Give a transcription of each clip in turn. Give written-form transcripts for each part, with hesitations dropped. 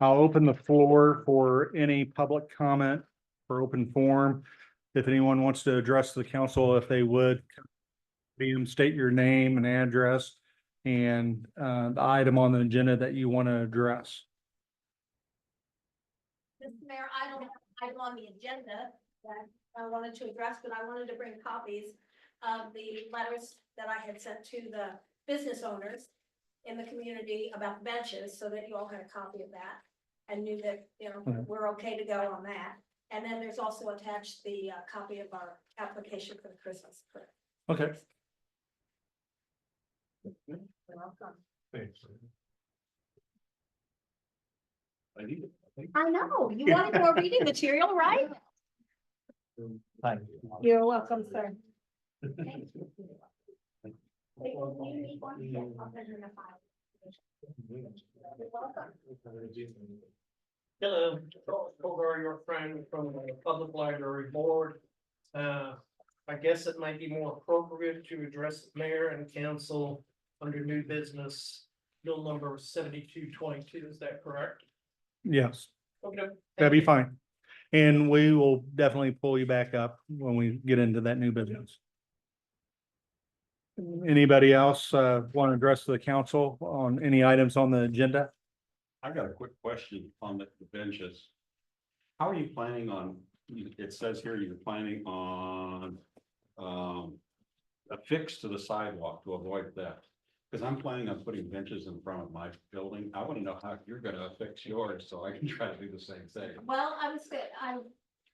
I'll open the floor for any public comment for open forum. If anyone wants to address the council, if they would, state your name and address and the item on the agenda that you want to address. Mr. Mayor, I don't have an item on the agenda that I wanted to address, but I wanted to bring copies of the letters that I had sent to the business owners in the community about the benches, so that you all had a copy of that and knew that, you know, we're okay to go on that. And then there's also attached the copy of our application for the Christmas tree. Okay. You're welcome. Thanks. I know, you wanted more reading material, right? Thank You're welcome, sir. Hello, Charles Kogar, your friend from the Public Library Board. I guess it might be more appropriate to address the mayor and council under new business, bill number 7222, is that correct? Yes, Okay. that'd be fine. And we will definitely pull you back up when we get into that new business. Anybody else want to address the council on any items on the agenda? I got a quick question on the benches. How are you planning on, it says here you're planning on a fix to the sidewalk to avoid theft. Because I'm planning on putting benches in front of my building. I want to know how you're gonna fix yours so I can try to do the same thing. Well, I'm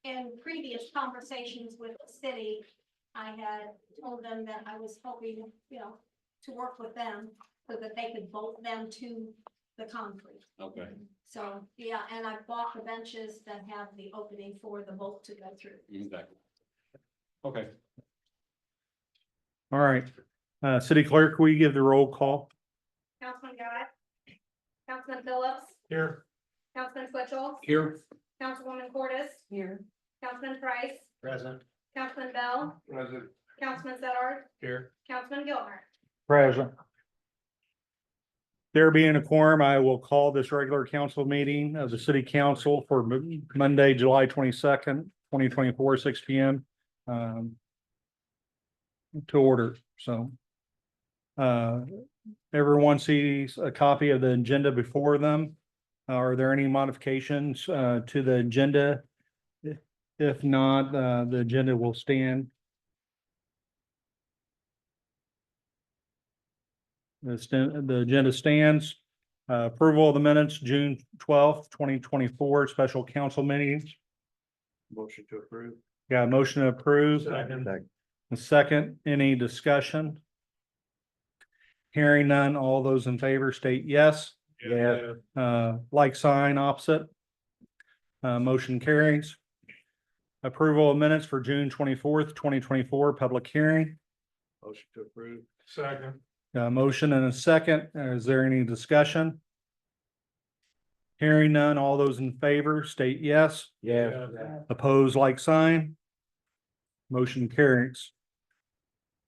in previous conversations with the city, I had told them that I was hoping, you know, to work with them so that they could bolt them to the concrete. Okay. So, yeah, and I bought the benches that have the opening for the bolt to go through. Exactly. Okay. All right, city clerk, will you give the roll call? Councilman Guy, Councilman Phillips, Here. Councilman Twitchell, Here. Councilwoman Cordis, Here. Councilman Price, Present. Councilman Bell, Present. Councilman Sedard, Here. Councilman Gilmer. Present. There being a quorum, I will call this regular council meeting of the city council for Monday, July 22nd, 2024, 6 p.m. To order, so. Everyone sees a copy of the agenda before them. Are there any modifications to the agenda? If not, the agenda will stand. The agenda stands. Approval of the minutes, June 12th, 2024, special council meetings. Motion to approve. Got a motion to approve. Second. A second, any discussion? Hearing none, all those in favor state yes. Yeah. Like sign opposite. Motion carries. Approval of minutes for June 24th, 2024, public hearing. Motion to approve. Second. Motion and a second. Is there any discussion? Hearing none, all those in favor state yes. Yeah. Opposed, like sign. Motion carries.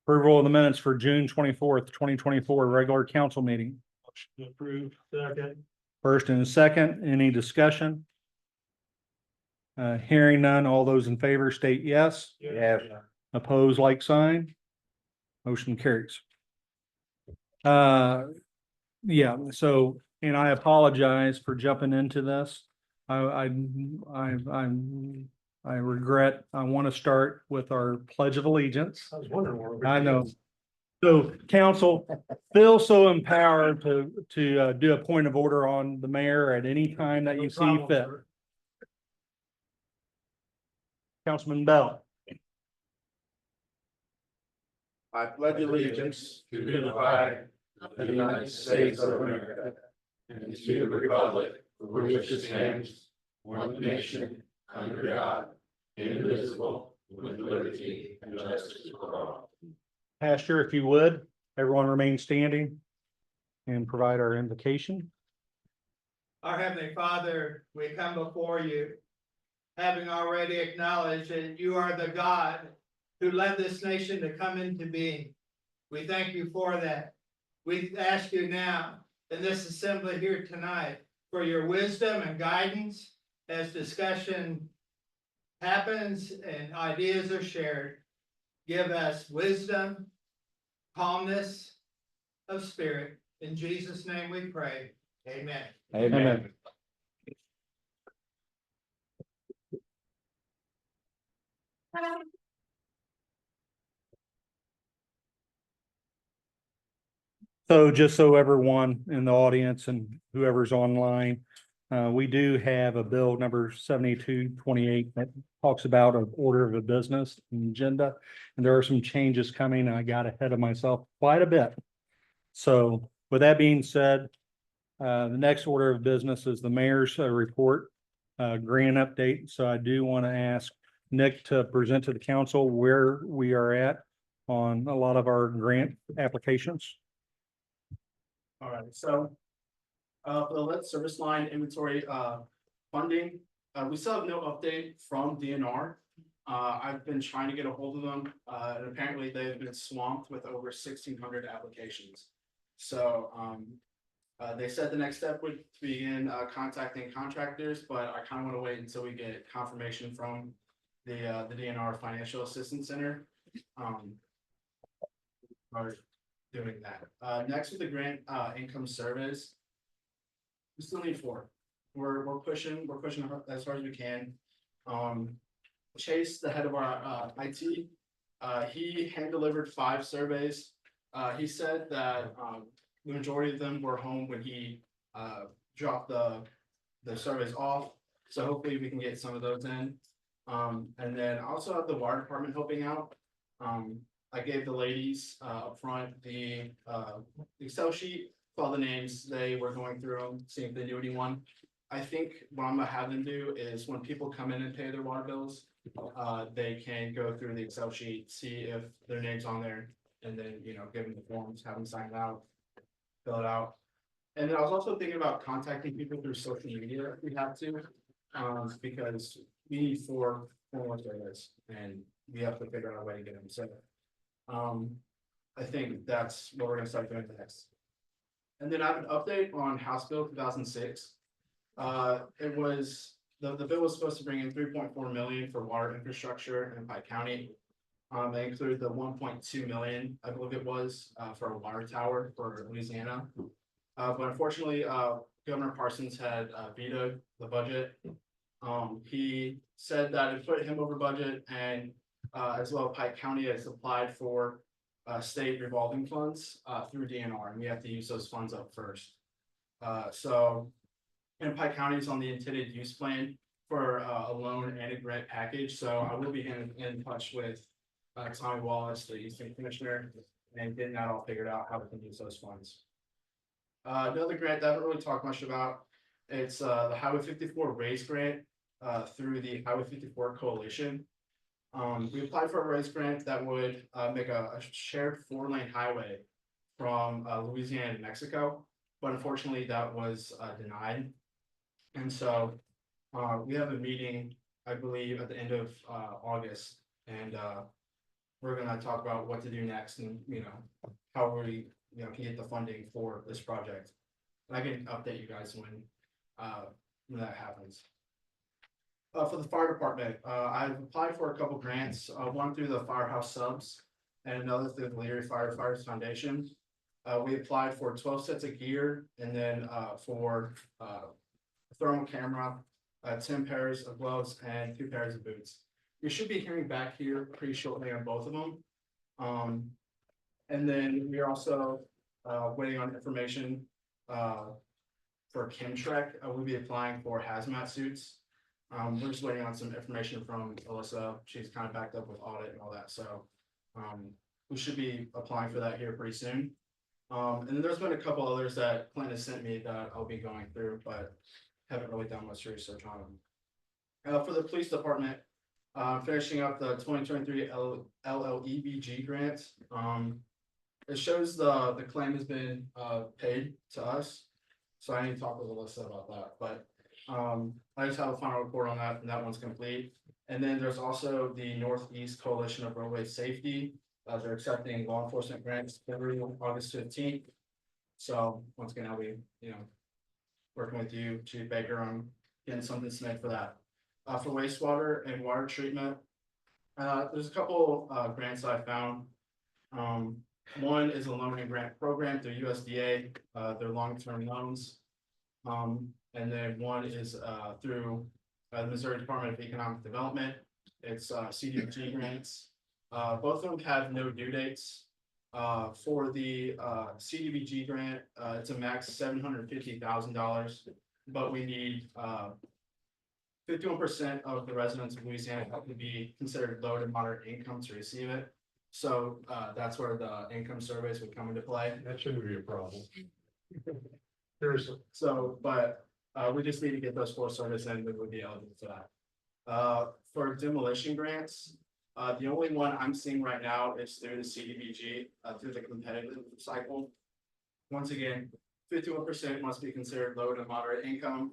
Approval of the minutes for June 24th, 2024, regular council meeting. Motion approved. Second. First and a second, any discussion? Hearing none, all those in favor state yes. Yeah. Opposed, like sign. Motion carries. Yeah, so, and I apologize for jumping into this. I regret, I want to start with our Pledge of Allegiance. I was wondering where. I know. So council, feel so empowered to do a point of order on the mayor at any time that you see fit. Councilman Bell. I pledge allegiance to the flag of the United States of America and to the republic for which it stands, one nation, under God, indivisible, with liberty and justice for all. Pastor, if you would, everyone remain standing and provide our invocation. Our Heavenly Father, we come before you, having already acknowledged that you are the God who led this nation to come into being. We thank you for that. We ask you now, in this assembly here tonight, for your wisdom and guidance as discussion happens and ideas are shared. Give us wisdom, calmness of spirit. In Jesus' name we pray. Amen. Amen. So just so everyone in the audience and whoever's online, we do have a bill number 7228 that talks about an order of a business and agenda. And there are some changes coming. I got ahead of myself quite a bit. So with that being said, the next order of business is the mayor's report, grant update. So I do want to ask Nick to present to the council where we are at on a lot of our grant applications. All right, so. For the lead service line inventory, funding, we still have no update from DNR. I've been trying to get a hold of them, and apparently they've been swamped with over 1,600 applications. So, they said the next step would begin, contacting contractors, but I kind of want to wait until we get confirmation from the DNR Financial Assistance Center. Are doing that. Next with the grant, income surveys. We still need 4. We're pushing as hard as we can. Chase, the head of our IT, he hand delivered 5 surveys. He said that the majority of them were home when he dropped the surveys off. So hopefully we can get some of those in. And then I also have the water department helping out. I gave the ladies up front the Excel sheet, all the names. They were going through them, seeing if they knew anyone. I think what I'm gonna have them do is when people come in and pay their water bills, they can go through the Excel sheet, see if their name's on there, and then, you know, give them the forms, have them sign it out, fill it out. And then I was also thinking about contacting people through social media if we have to, because we need 4 more surveys and we have to figure out a way to get them. So, I think that's what we're gonna start doing next. And then I have an update on House Bill 2006. It was, the bill was supposed to bring in 3.4 million for water infrastructure in Pike County. They included the 1.2 million, I believe it was, for a water tower for Louisiana. But unfortunately, Governor Parsons had vetoed the budget. He said that it put him over budget, and as well Pike County has applied for state revolving funds through DNR, and we have to use those funds up first. And Pike County is on the intended use plan for a loan and a grant package, so I will be in touch with Tommy Wallace, the Eastern Commissioner, and getting that all figured out, how we can use those funds. Another grant that I haven't really talked much about, it's the Highway 54 raise grant through the Highway 54 Coalition. We applied for a raise grant that would make a shared 4-lane highway from Louisiana to Mexico, but unfortunately that was denied. And so we have a meeting, I believe, at the end of August, and we're gonna talk about what to do next, and you know how we can get the funding for this project. And I can update you guys when that happens. For the fire department, I've applied for a couple grants, one through the Firehouse Subs and another through the Leary Firefighters Foundation. We applied for 12 sets of gear, and then for thermal camera, 10 pairs of gloves, and 2 pairs of boots. We should be hearing back here pretty shortly on both of them. And then we are also waiting on information for Chemtrek. We'll be applying for hazmat suits. We're just waiting on some information from Alyssa. She's kind of backed up with audit and all that, so we should be applying for that here pretty soon. And then there's been a couple others that Clint has sent me that I'll be going through, but haven't really done much research on them. For the police department, Finishing up the 2023 LLEBG grant. It shows the claim has been paid to us. So I need to talk with Alyssa about that, but I just have a final report on that, and that one's complete. And then there's also the Northeast Coalition of Roadway Safety. They're accepting law enforcement grants every August 15th. So once again, I'll be, working with you, Chief Baker, on getting something submitted for that. For wastewater and water treatment, there's a couple grants I found. One is a loan and grant program through USDA, their long-term loans. And then one is through the Missouri Department of Economic Development. It's CDBG grants. Both of them have no due dates. For the CDBG grant, it's a max $750,000, but we need 51% of the residents of Louisiana have to be considered low to moderate income to receive it. So that's where the income surveys would come into play. That shouldn't be a problem. So, but we just need to get those 4 surveys in, we would be eligible for that. For demolition grants, the only one I'm seeing right now is through the CDBG, through the competitive cycle. Once again, 51% must be considered low to moderate income.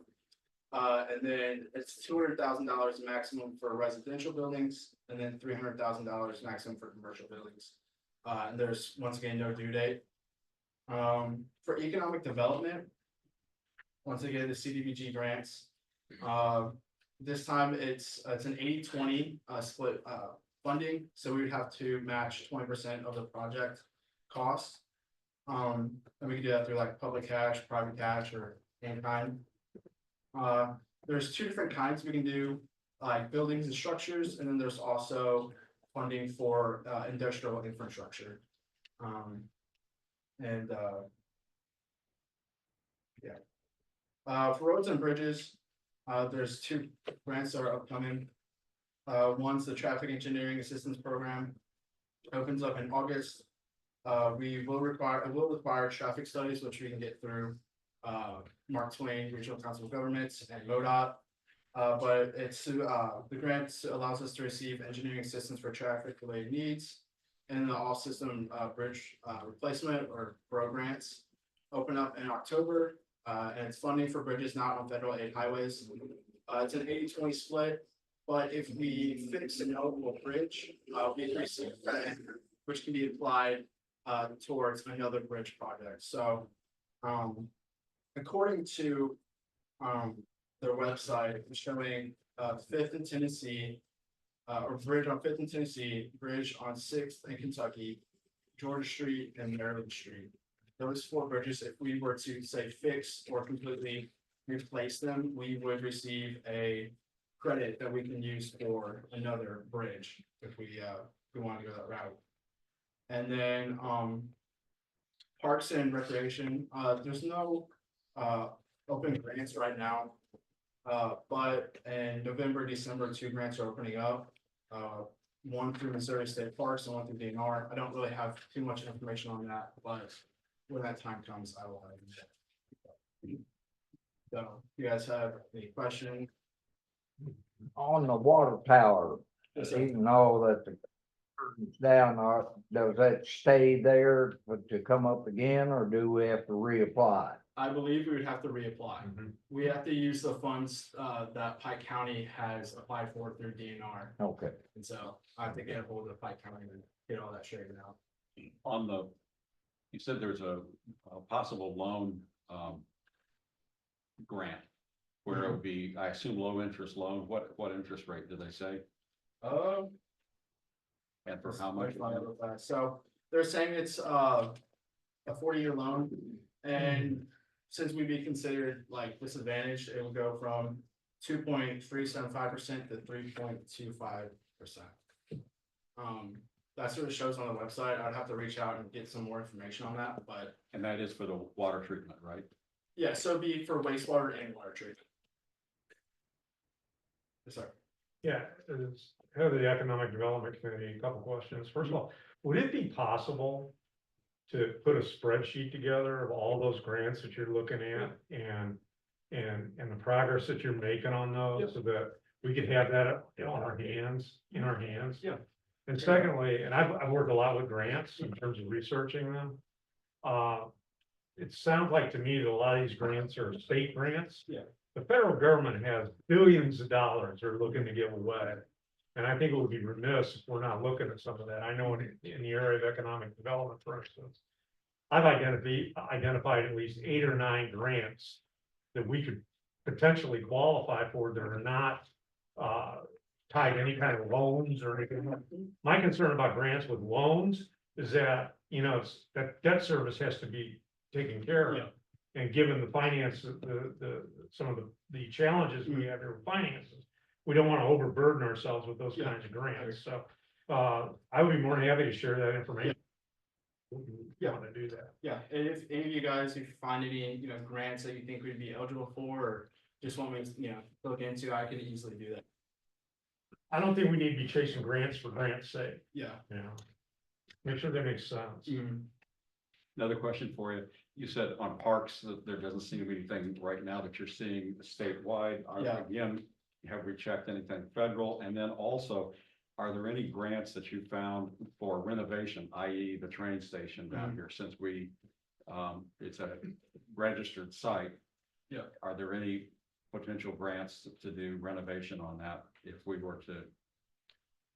And then it's $200,000 maximum for residential buildings, and then $300,000 maximum for commercial buildings. And there's once again no due date. For economic development, once again the CDBG grants. This time it's an 80-20 split funding, so we would have to match 20% of the project cost. And we can do that through like public cash, private cash, or in kind. There's 2 different kinds we can do, like buildings and structures, and then there's also funding for industrial infrastructure. For roads and bridges, there's 2 grants that are upcoming. One's the Traffic Engineering Assistance Program, opens up in August. It will require traffic studies, which we can get through Mark Twain Regional Council of Governments and MoDOT. But it's the grant allows us to receive engineering assistance for traffic related needs, and the all system bridge replacement or borough grants open up in October. And it's funding for bridges not on federal aid highways. It's an 80-20 split, but if we fix an eligible bridge, we receive credit, which can be applied towards another bridge project. So according to their website, it's showing 5th and Tennessee, or bridge on 5th and Tennessee, bridge on 6th and Kentucky, Georgia Street and Maryland Street. Those 4 bridges, if we were to say fix or completely replace them, we would receive a credit that we can use for another bridge if we want to go that route. And then parks and recreation, there's no open grants right now. But in November, December, 2 grants are opening up. One through Missouri State Parks and one through DNR. I don't really have too much information on that, but when that time comes, I will have it. So, you guys have any questions? On the water tower, even though that the curtain's down, does that stay there to come up again, or do we have to reapply? I believe we would have to reapply. We have to use the funds that Pike County has applied for through DNR. Okay. And so I have to get a hold of Pike County and get all that straightened out. On the, you said there's a possible loan grant where it would be, I assume, low interest loan. What interest rate did they say? And for how much? So they're saying it's a 40-year loan, and since we'd be considered like disadvantaged, it would go from 2.375% to 3.25%. That's what it shows on the website. I'd have to reach out and get some more information on that, but And that is for the water treatment, right? yeah, so it'd be for wastewater and water treatment. Yes, sir. Yeah, as head of the Economic Development Committee, a couple questions. First of all, would it be possible to put a spreadsheet together of all those grants that you're looking at and the progress that you're making on those, so that we could have that on our hands, in our hands. Yeah. And secondly, and I've worked a lot with grants in terms of researching them. It sounds like to me that a lot of these grants are state grants. Yeah. The federal government has billions of dollars they're looking to give away. And I think it would be remiss if we're not looking at some of that. I know in the area of economic development, for instance. I've identified at least 8 or 9 grants that we could potentially qualify for that are not tied to any kind of loans or anything. My concern about grants with loans is that, it's that debt service has to be taken care Yeah. of. And given the finance, some of the challenges we have here with finances, we don't want to overburden ourselves with those Yeah. kinds of grants. So I would be more than happy to share that information. Yeah. Want to do that. Yeah, and if any of you guys, if you find any, grants that you think we'd be eligible for, or just want me to, look into, I could easily do that. I don't think we need to be chasing grants for grants' sake, Yeah. Make sure that makes sense. Another question for you. You said on parks that there doesn't seem to be anything right now that you're seeing statewide. Yeah. Again, have we checked anything federal? And then also, are there any grants that you found for renovation, i.e. the train station down here, since it's a registered site? Yeah. Are there any potential grants to do renovation on that if we were to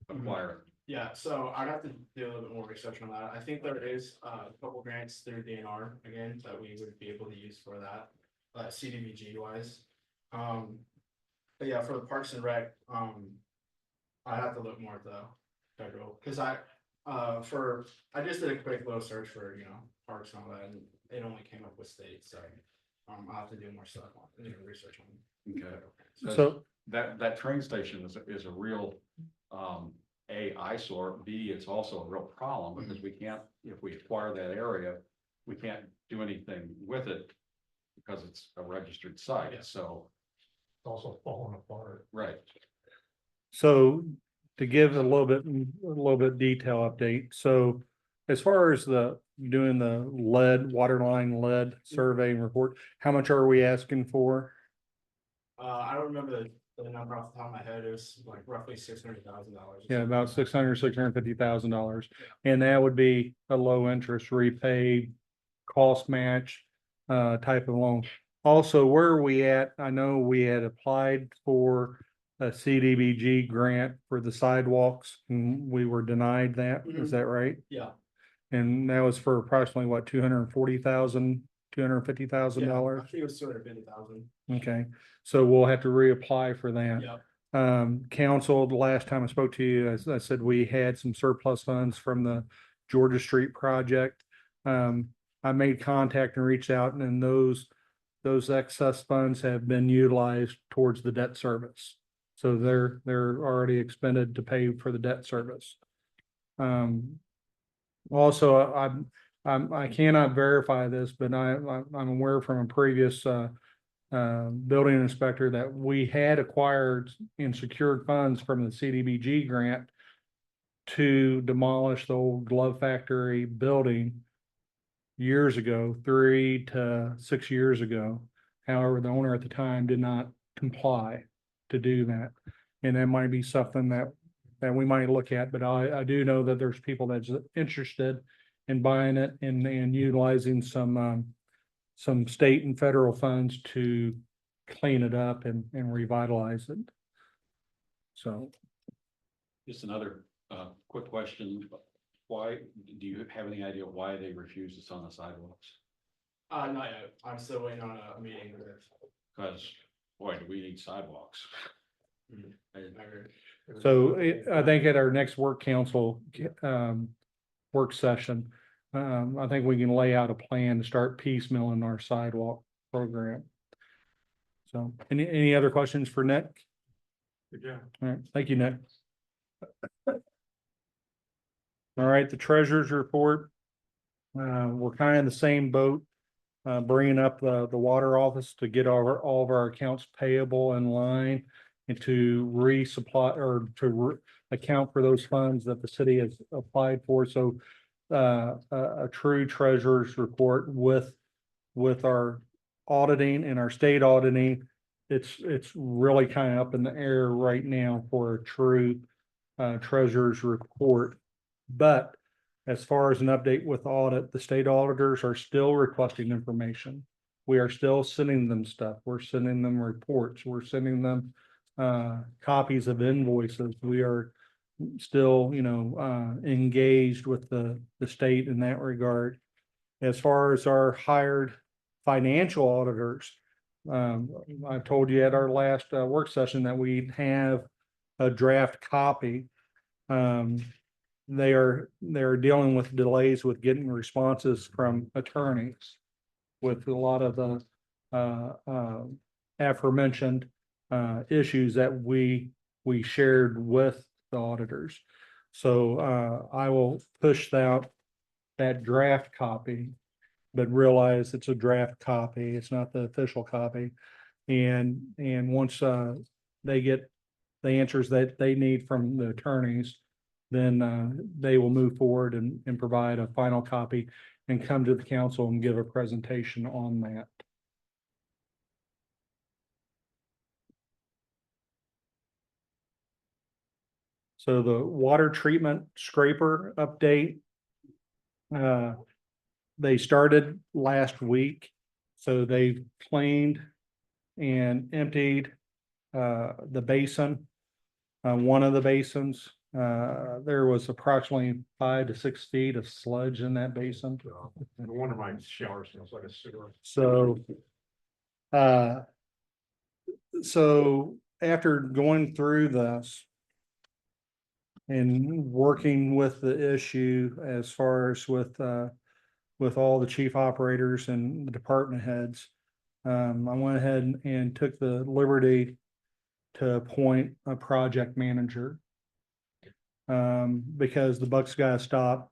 acquire it? Yeah, so I'd have to do a little bit more research on that. I think there is a couple grants through DNR again that we would be able to use for that, CDBG wise. But yeah, for the Parks and Rec, I'd have to look more at the federal, because I just did a quick little search for, parks and all that, and it only came up with state, so I'll have to do more stuff on, research on. Okay. federal grants. So, That train station is a real, A, eyesore, B, it's also a real problem because we can't, if we acquire that area, we can't do anything with it because it's a registered Yeah. site, so, It's also falling apart. right. so to give a little bit detail update, so as far as doing the waterline lead survey and report, how much are we asking for? I don't remember the number off the top of my head. It was like roughly $600,000. Yeah, about $650,000. And that would be a low interest repaid, cost match, type of loan. Also, where are we at? I know we had applied for a CDBG grant for the sidewalks and we were denied that. Is Mhm. that right? Yeah. And that was for approximately what, $250,000? I think it was 250,000. Okay, so we'll have to reapply for that. Yeah. Council, the last time I spoke to you, as I said, we had some surplus funds from the Georgia Street project. I made contact and reached out, and then those excess funds have been utilized towards the debt service. So they're already expended to pay for the debt service. Also, I cannot verify this, but I'm aware from a previous building inspector that we had acquired and secured funds from the CDBG grant to demolish the old glove factory building years ago, 3 to 6 years ago. However, the owner at the time did not comply to do that. And that might be something that we might look at, but I do know that there's people that's interested in buying it and utilizing some state and federal funds to clean it up and revitalize it. So, Just another, quick question. Why, do you have any idea why they refuse us on the sidewalks? Not yet. I'm still waiting on a meeting with it. Because, boy, do we need sidewalks. so I think at our next work council, work session, I think we can lay out a plan to start piecemealing our sidewalk program. So, any other questions for Nick? Good job. All right, thank you, Nick. All right, the treasurer's report. We're kind of in the same boat, bringing up the water office to get all of our accounts payable in line and to resupply or to account for those funds that the city has applied for. So a true treasurer's report with our auditing and our state auditing it's really kind of up in the air right now for a true treasurer's report. But as far as an update with audit, the state auditors are still requesting information. We are still sending them stuff. We're sending them reports. We're sending them copies of invoices. We are still, engaged with the state in that regard. As far as our hired financial auditors, I told you at our last work session that we have a draft copy. They're dealing with delays with getting responses from attorneys with a lot of the aforementioned issues that we shared with the auditors. So I will push that draft copy, but realize it's a draft copy. It's not the official copy. And once they get the answers that they need from the attorneys, then they will move forward and provide a final copy and come to the council and give a presentation on that. So the water treatment scraper update. They started last week, so they cleaned and emptied the basin. One of the basins, there was approximately 5 to 6 feet of sludge in that basin. And one of my showers smells like a sewer. So after going through this and working with the issue as far as with all the chief operators and the department heads, I went ahead and took the liberty to appoint a project manager. Because the buck's gotta stop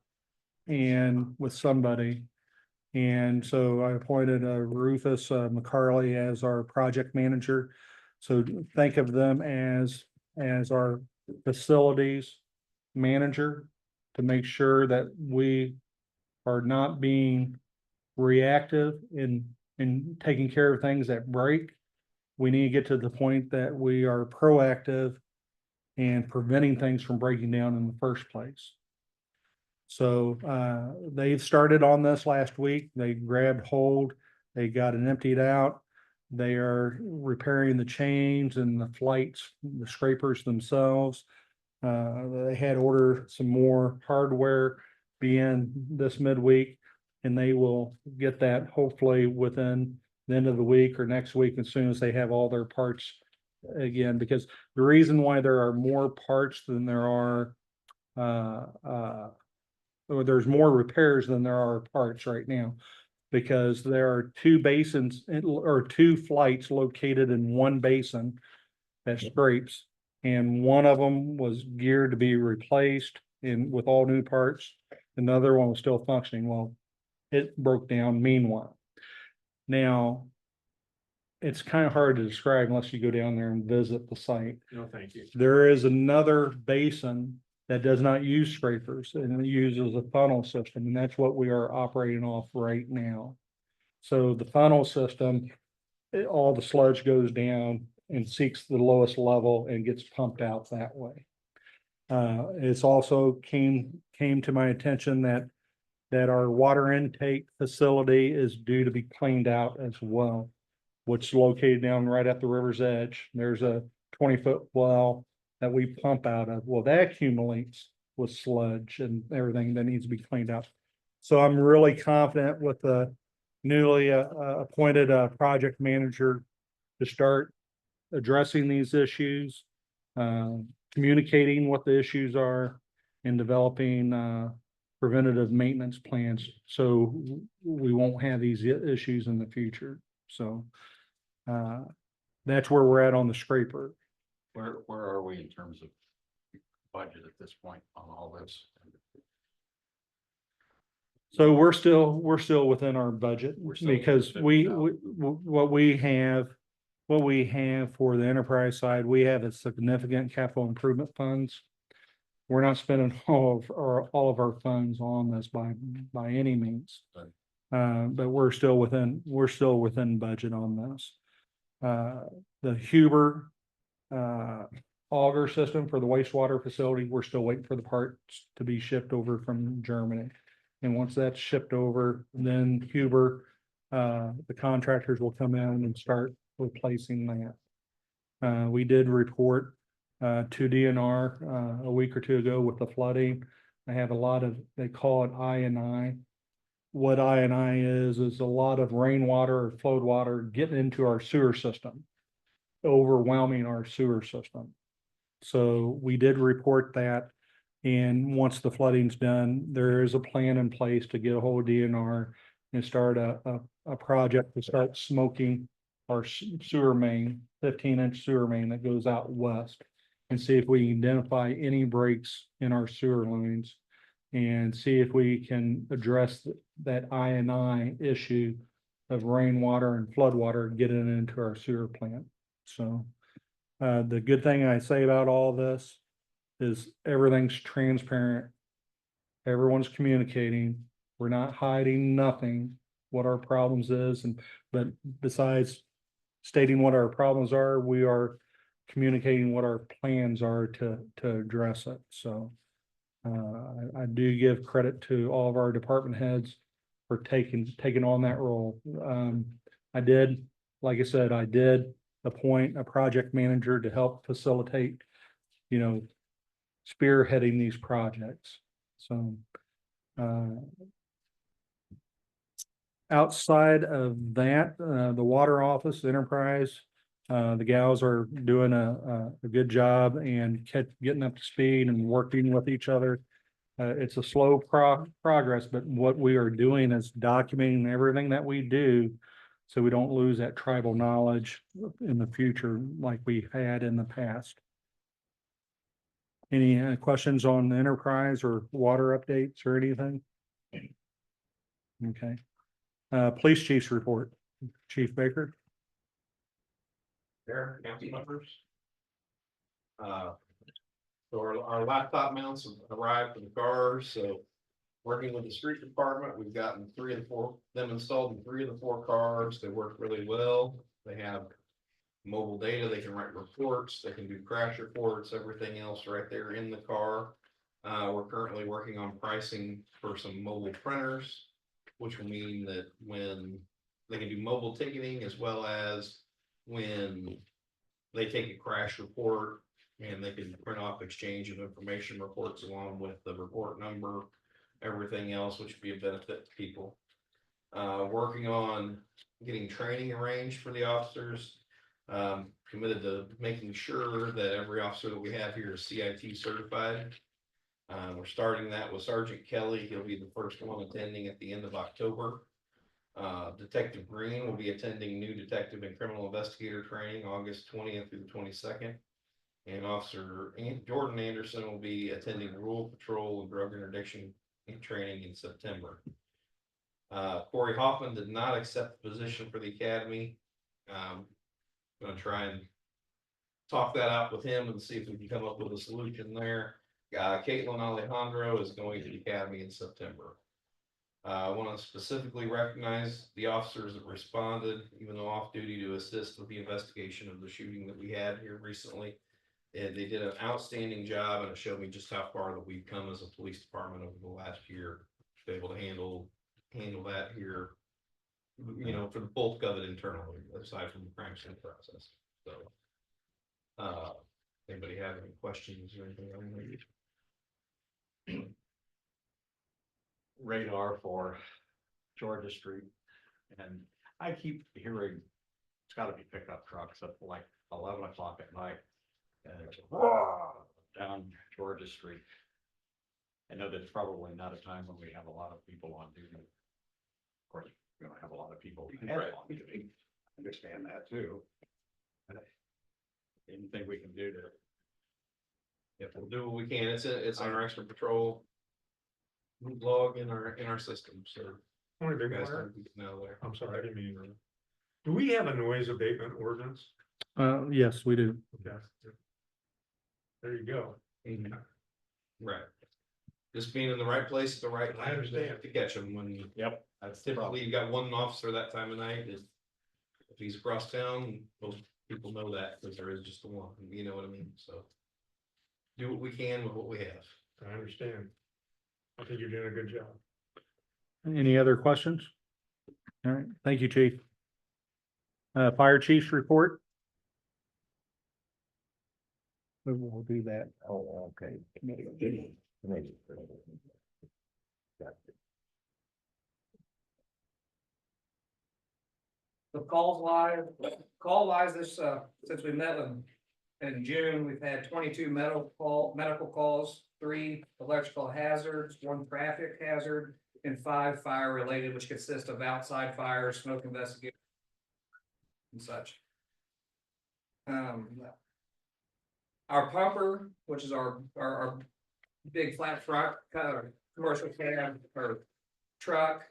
and with somebody. And so I appointed Rufus McCarley as our project manager. So think of them as our facilities manager to make sure that we are not being reactive in taking care of things that break. We need to get to the point that we are proactive and preventing things from breaking down in the first place. So they've started on this last week. They grabbed hold, they got it emptied out. They are repairing the chains and the flights, the scrapers themselves. They had ordered some more hardware being this midweek, and they will get that hopefully within the end of the week or next week as soon as they have all their parts again, because the reason why there are more parts than there are or there's more repairs than there are parts right now, because there are 2 basins or 2 flights located in one basin that scrapes, and one of them was geared to be replaced with all new parts. Another one was still functioning. Well, it broke down meanwhile. Now, it's kind of hard to describe unless you go down there and visit the site. No, thank you. There is another basin that does not use scrapers and it uses a funnel system, and that's what we are operating off right now. So the funnel system, all the sludge goes down and seeks the lowest level and gets pumped out that way. It's also came to my attention that our water intake facility is due to be cleaned out as well, which is located down right at the river's edge. There's a 20-foot well that we pump out of. Well, that accumulates with sludge and everything that needs to be cleaned out. So I'm really confident with the newly appointed project manager to start addressing these issues, communicating what the issues are, and developing preventative maintenance plans so we won't have these issues in the future. So that's where we're at on the scraper. Where are we in terms of budget at this point on all this? So we're still within our budget We're still because within what we have for the enterprise side, we have a significant capital improvement funds. We're not spending all of our funds on this by any means. But we're still within budget on this. the Huber auger system for the wastewater facility, we're still waiting for the parts to be shipped over from Germany. And once that's shipped over, then Huber, the contractors will come in and start replacing that. We did report to DNR a week or two ago with the flooding. I have a lot of, they call it I&I. What I&I is a lot of rainwater or flowed water getting into our sewer system, overwhelming our sewer system. So we did report that. And once the flooding's done, there is a plan in place to get a hold of DNR and start a project to start smoking our sewer main, 15-inch sewer main that goes out west. And see if we can identify any breaks in our sewer lines and see if we can address that I&I issue of rainwater and floodwater getting into our sewer plant. So the good thing I say about all this is everything's transparent. Everyone's communicating. We're not hiding nothing, what our problems is. But besides stating what our problems are, we are communicating what our plans are to address it. So I do give credit to all of our department heads for taking on that role. I did, like I said, I did appoint a project manager to help facilitate, spearheading these projects. So outside of that, the water office, enterprise, the gals are doing a good job and getting up to speed and working with each other. It's a slow progress, but what we are doing is documenting everything that we do so we don't lose that tribal knowledge in the future like we had in the past. Any questions on the enterprise or water updates or anything? Okay. Police chief's report. Chief Baker. There, council members. So our laptop mounts have arrived for the cars, so working with the street department, we've gotten 3 of the 4, them installed in 3 of the 4 cars. They work really well. They have mobile data, they can write reports, they can do crash reports, everything else right there in the car. We're currently working on pricing for some mobile printers, which will mean that when they can do mobile ticketing as well as when they take a crash report and they can print off exchange of information reports along with the report number, everything else, which would be a benefit to people. Working on getting training arranged for the officers. Committed to making sure that every officer that we have here is CIT certified. We're starting that with Sergeant Kelly. He'll be the first one attending at the end of October. Detective Green will be attending new detective and criminal investigator training August 20th through the 22nd. And Officer Jordan Anderson will be attending rural patrol and drug interdiction training in September. Corey Hoffman did not accept the position for the academy. Gonna try and talk that out with him and see if we can come up with a solution there. Caitlin Alejandro is going to the academy in September. I want to specifically recognize the officers that responded, even though off duty, to assist with the investigation of the shooting that we had here recently. And they did an outstanding job, and it showed me just how far that we've come as a police department over the last year to be able to handle that here, for the bulk of it internally, aside from the crime scene process. So, anybody have any questions or anything on that? Radar for Georgia Street, and I keep hearing it's got to be pickup trucks at like 11 o'clock at night, and it's down Georgia Street. I know that's probably not a time when we have a lot of people on duty. Of course, we don't have a lot of people Right. on duty. I understand that too. Anything we can do to. If we'll do what we can, it's on our extra patrol log in our system, so. Only big Guys, fire. know there. I'm sorry, I didn't mean to. Do we have a noise abatement ordinance? Yes, we do. Okay. There you go. Right. Just being in the right place at the right I time understand. to catch them when Yep, that's the typically problem. you got one officer that time of night. If he's across town, we'll people know that, because there is just the one, you know what I mean, so. Do what we can with what we have. I understand. I think you're doing a good job. Any other questions? All right, thank you, chief. Fire chief's report. We'll do that. Oh, okay. The call wise, this, since we met in June, we've had 22 medical calls, 3 electrical hazards, 1 traffic hazard, and 5 fire related, which consist of outside fires, smoke investigation. And such. Our pumper, which is our big flat truck, commercial cab or truck.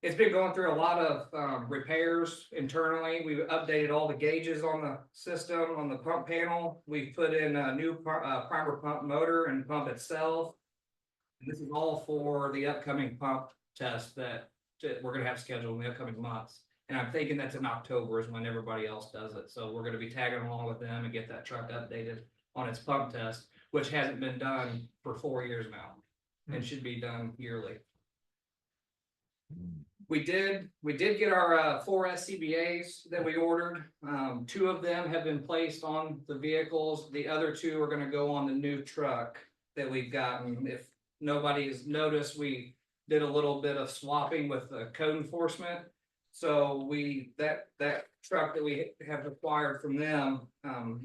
It's been going through a lot of repairs internally. We've updated all the gauges on the system, on the pump panel. We've put in a new primer pump motor and pump itself. And this is all for the upcoming pump test that we're gonna have scheduled in the upcoming months. And I'm thinking that's in October is when everybody else does it. So we're gonna be tagging along with them and get that truck updated on its pump test, which hasn't been done for 4 years now and should be done yearly. We did get our 4 SCBA's that we ordered. 2 of them have been placed on the vehicles. The other 2 are gonna go on the new truck that we've gotten. If nobody has noticed, we did a little bit of swapping with the code enforcement. So that truck that we have acquired from them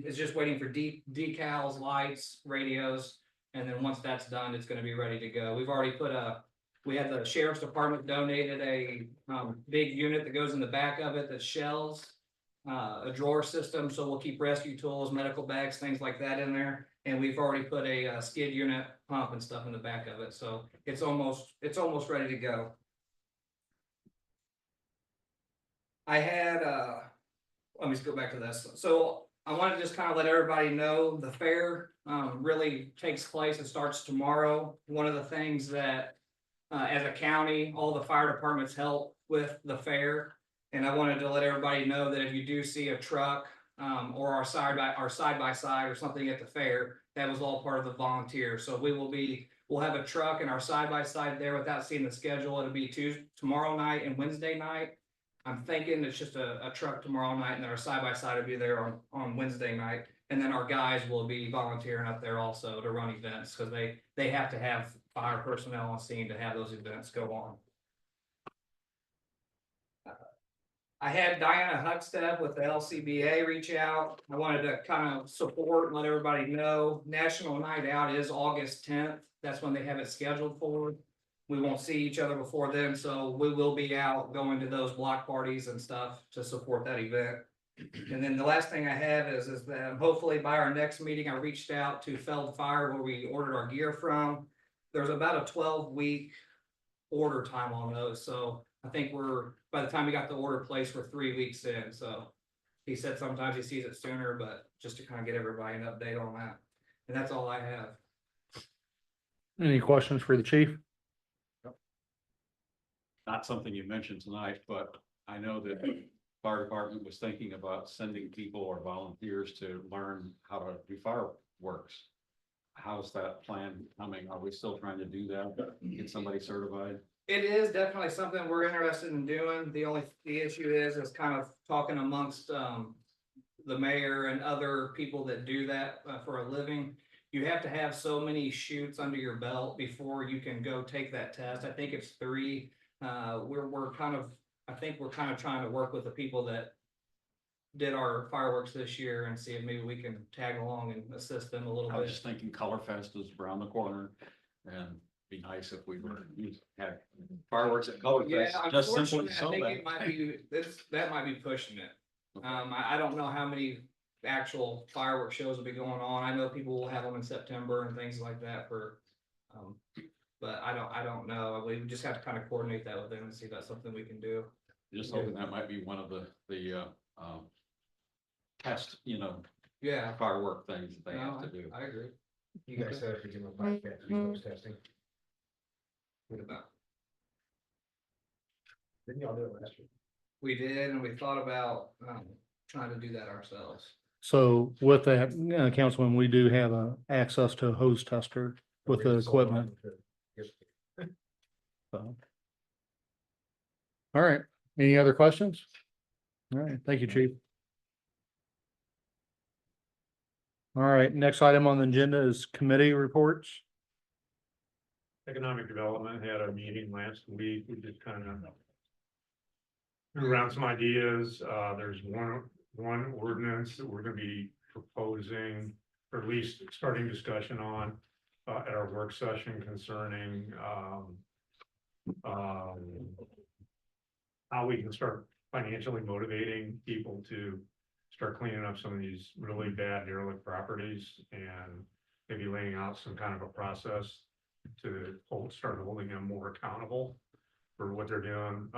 is just waiting for decals, lights, radios. And then once that's done, it's gonna be ready to go. We've already we had the sheriff's department donated a big unit that goes in the back of it that shells a drawer system. So we'll keep rescue tools, medical bags, things like that in there. And we've already put a skid unit pump and stuff in the back of it. So it's almost ready to go. I had, let me just go back to this. So I want to just kind of let everybody know the fair really takes place. It starts tomorrow. One of the things that as a county, all the fire departments help with the fair. And I wanted to let everybody know that if you do see a truck or our side by side or something at the fair, that was all part of the volunteer. So we'll have a truck and our side by side there. Without seeing the schedule, it'll be tomorrow night and Wednesday night. I'm thinking it's just a truck tomorrow night, and then our side by side will be there on Wednesday night. And then our guys will be volunteering up there also to run events, because they have to have fire personnel on scene to have those events go on. I had Diana Huckstep with the LCBA reach out. I wanted to kind of support and let everybody know National Night Out is August 10th. That's when they have it scheduled for. We won't see each other before then, so we will be out going to those block parties and stuff to support that event. And then the last thing I have is that hopefully by our next meeting, I reached out to Feld Fire where we ordered our gear from. There's about a 12-week order time on those. So I think by the time we got the order placed, we're 3 weeks in. So he said sometimes he sees it sooner, but just to kind of get everybody an update on that. And that's all I have. Any questions for the chief? Not something you mentioned tonight, but I know that the fire department was thinking about sending people or volunteers to learn how to do fireworks. How's that plan coming? Are we still trying to do that? Get somebody certified? It is definitely something we're interested in doing. The issue is kind of talking amongst the mayor and other people that do that for a living. You have to have so many shoots under your belt before you can go take that test. I think it's 3. We're kind of trying to work with the people that did our fireworks this year and see if maybe we can tag along and assist them a little I was bit. just thinking Color Fest is around the corner, and be nice if we were had fireworks at Color Yeah, Fest, just unfortunately, simply I so think that. it might be, that might be pushing it. I don't know how many actual fireworks shows will be going on. I know people will have them in September and things like that but I don't know. We just have to kind of coordinate that with them and see if that's something we can do. Just hoping that might be one of the test, Yeah, firework things that they no, have to do. I agree. You guys said if you give them a bike, testing. Good about. Didn't y'all do it last year? We did, and we thought about trying to do that ourselves. So with that, Councilman, we do have access to a hose tester with the equipment. So. All right, any other questions? All right, thank you, Chief. All right, next item on the agenda is committee reports. Economic Development had a meeting last week, we just kind of threw around some ideas, there's one ordinance that we're gonna be proposing, or at least starting discussion on, at our work session concerning, how we can start financially motivating people to start cleaning up some of these really bad derelict properties and maybe laying out some kind of a process to start holding them more accountable for what they're doing.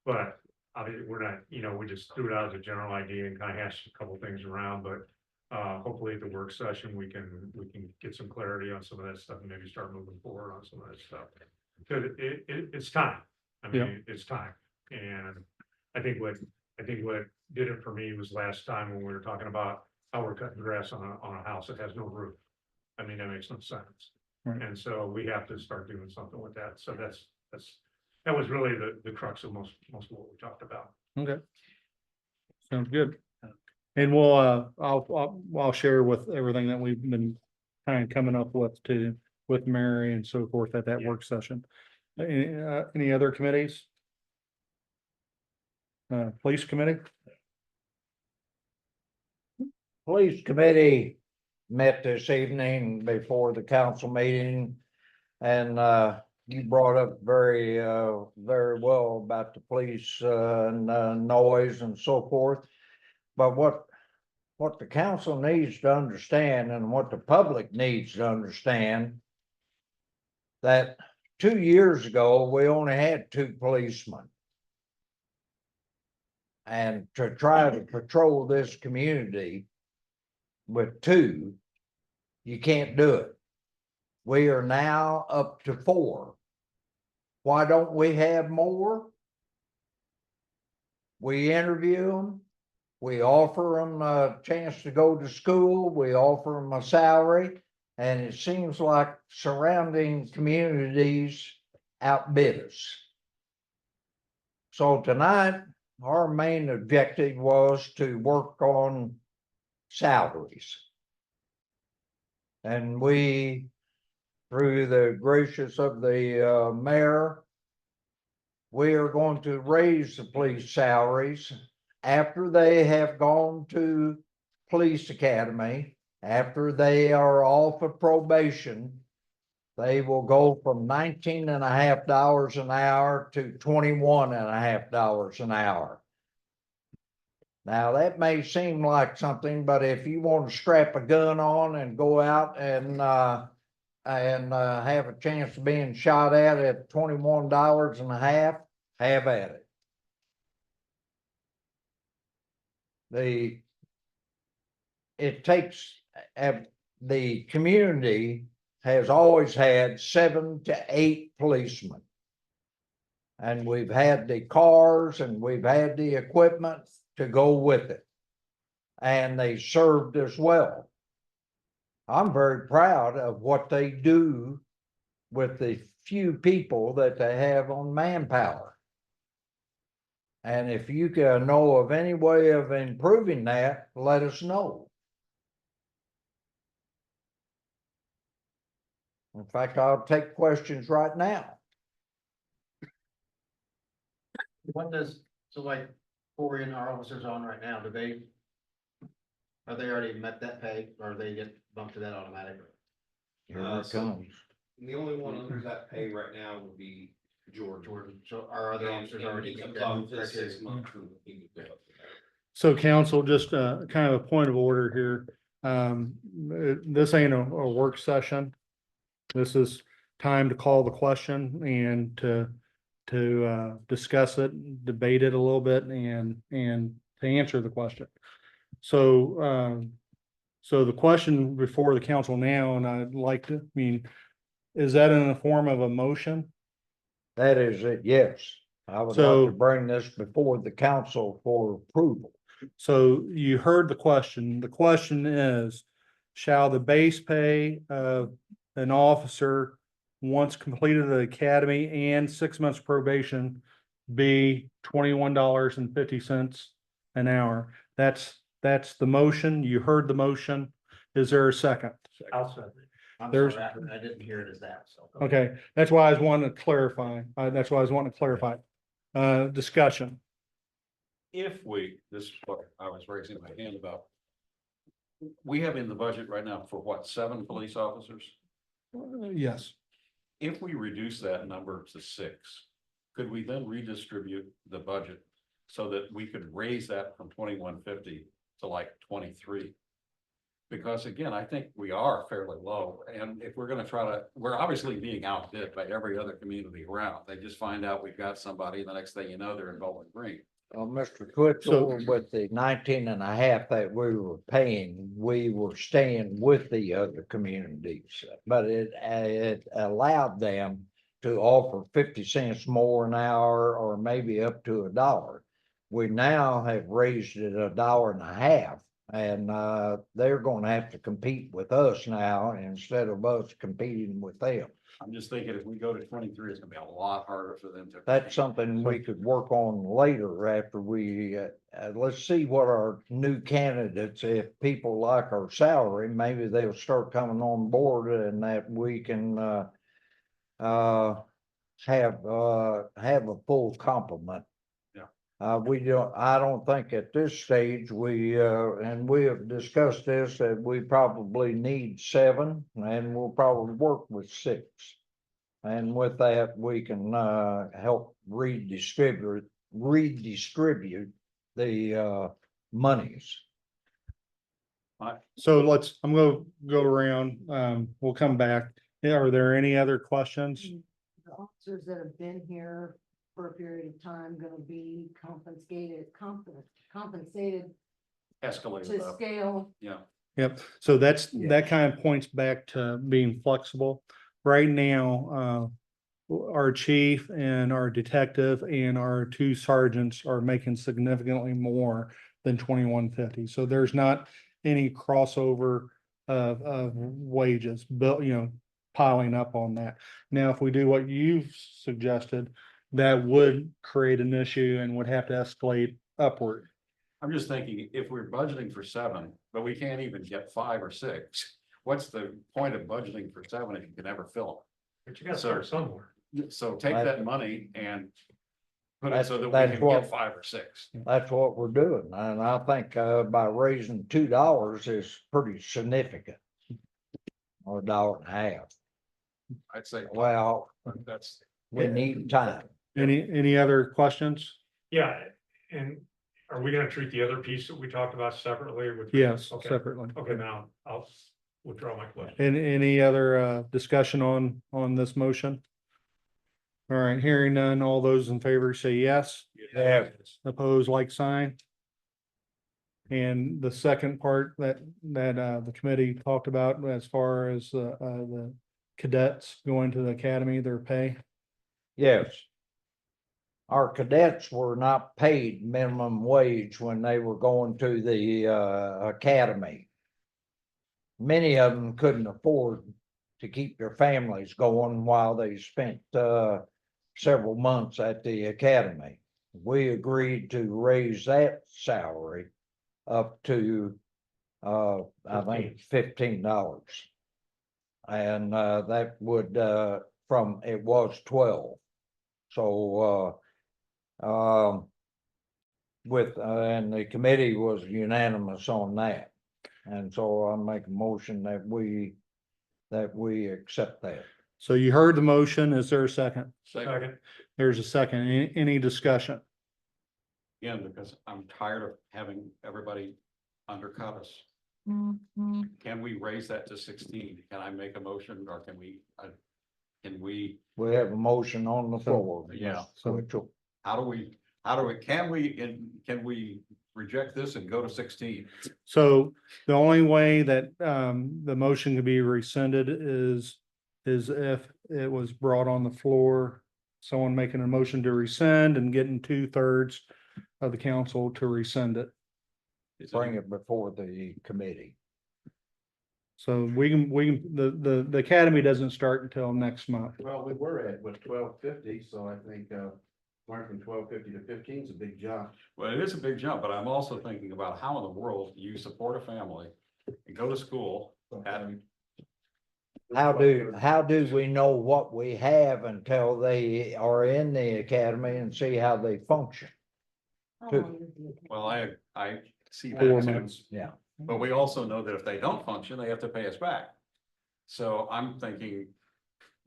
But I mean, we're not, we just threw it out as a general idea and kind of hashed a couple things around, but hopefully at the work session, we can get some clarity on some of that stuff and maybe start moving forward on some of that stuff. Because it's time. I mean, it's time. And I think what did it for me was last time when we were talking about how we're cutting grass on a house that has no roof. I mean, that makes no sense. Right. And so we have to start doing something with that. So that was really the crux of most of what we talked about. Okay. Sounds good. And we'll, I'll share with everything that we've been kind of coming up with with Mary and so forth at that work session. Any other committees? Police committee? Police committee met this evening before the council meeting. And you brought up very well about the police and noise and so forth. But what the council needs to understand and what the public needs to understand, that 2 years ago, we only had 2 policemen. And to try to patrol this community with 2, you can't do it. We are now up to 4. Why don't we have more? We interview them. We offer them a chance to go to school. We offer them a salary. And it seems like surrounding communities outbid us. So tonight, our main objective was to work on salaries. And we, through the gracious of the mayor, we are going to raise the police salaries after they have gone to police academy, after they are off of probation. They will go from $19.50 an hour to $21.50 an hour. Now, that may seem like something, but if you want to strap a gun on and go out and have a chance of being shot at $21.50, have at it. It takes, the community has always had 7 to 8 policemen. And we've had the cars and we've had the equipment to go with it. And they served us well. I'm very proud of what they do with the few people that they have on manpower. And if you can know of any way of improving that, let us know. In fact, I'll take questions right now. What does, so like Corey and our officers on right now, are they already met that pay or they get bumped to that automatically? Here it comes. The only one under that pay right now would be Jordan. So our other And- officers and already he meet comes that off his criteria? 6 month and he would go up to that. So council, just kind of a point of order here. This ain't a work session. This is time to call the question and to discuss it, debate it a little bit and to answer the question. So so the question before the council now, and I'd like to, is that in the form of a motion? That is it, yes. I would like So- to bring this before the council for approval. So you heard the question. The question is, shall the base pay of an officer once completed the academy and 6 months probation be $21.50 an hour? That's the motion. You heard the motion. Is there a second? I'll say. I'm There's- sorry, I didn't hear it as that, so. Okay, that's why I was wanting to clarify. That's why I was wanting to clarify. Discussion. If we, this is what I was raising my hand about. We have in the budget right now for what, 7 police officers? Yes. If we reduce that number to 6, could we then redistribute the budget so that we could raise that from 2150 to like 23? Because again, I think we are fairly low, and if we're gonna try to, we're obviously being outbid by every other community around. They just find out we've got somebody, and the next thing you know, they're in Bowling Green. Mr. Twitchell, with the 19.5 that we were paying, we were staying with the other communities. But it allowed them to offer 50 cents more an hour or maybe up to $1. We now have raised it $1.50. And they're gonna have to compete with us now instead of us competing with them. I'm just thinking if we go to 23, it's gonna be a lot harder for them to. That's something we could work on later after we, let's see what our new candidates, if people like our salary, maybe they'll start coming on board and that we can, have a full complement. I don't think at this stage, and we have discussed this, that we probably need 7 and we'll probably work with 6. And with that, we can, help redistribute the, monies. So I'm gonna go around. We'll come back. Are there any other questions? The officers that have been here for a period of time gonna be compensated Escalate to up, scale. yeah. Yep, so that kind of points back to being flexible. Right now, our chief and our detective and our 2 sergeants are making significantly more than 2150. So there's not any crossover of wages built, piling up on that. Now, if we do what you've suggested, that would create an issue and would have to escalate upward. I'm just thinking, if we're budgeting for 7, but we can't even get 5 or 6, what's the point of budgeting for 7 if you can never fill But you gotta start somewhere. it? So take that money and put it That's- so that we that's can what- get 5 or 6. That's what we're doing, and I think, by raising $2 is pretty significant. Or $1.50. I'd say. Well, That's, we need time. Any other questions? Yeah, and are we gonna treat the other piece that we talked about separately with? Yes, Okay. separately. Okay, now I'll withdraw my question. And any other discussion on this motion? All right, hearing none, all those in favor say yes. Yeah. Opposed, like sign. And the second part that the committee talked about as far as the cadets going to the academy, their pay. Yes. Our cadets were not paid minimum wage when they were going to the academy. Many of them couldn't afford to keep their families going while they spent several months at the academy. We agreed to raise that salary up to I think $15. And that would it was 12. So and the committee was unanimous on that. And so I'll make a motion that we accept that. So you heard the motion. Is there a second? Second. There's a second. Any discussion? again, because I'm tired of having everybody undercut us. Can we raise that to 16? Can I make a motion or can we? We have a motion on the floor. Yeah. So Can we reject this and go to 16? So the only way that the motion can be rescinded is if it was brought on the floor. Someone making a motion to rescind and getting 2/3 of the council to rescind it. Is bring it before the committee. So the academy doesn't start until next month. Well, we were at, what, 1250, so I think, going from 1250 to 15 is a big jump. Well, it is a big jump, but I'm also thinking about how in the world do you support a family and go to school having. How do we know what we have until they are in the academy and see how they function? How Two. long is the academy? Well, I see 4 that too, months. Yeah. but we also know that if they don't function, they have to pay us back. So I'm thinking,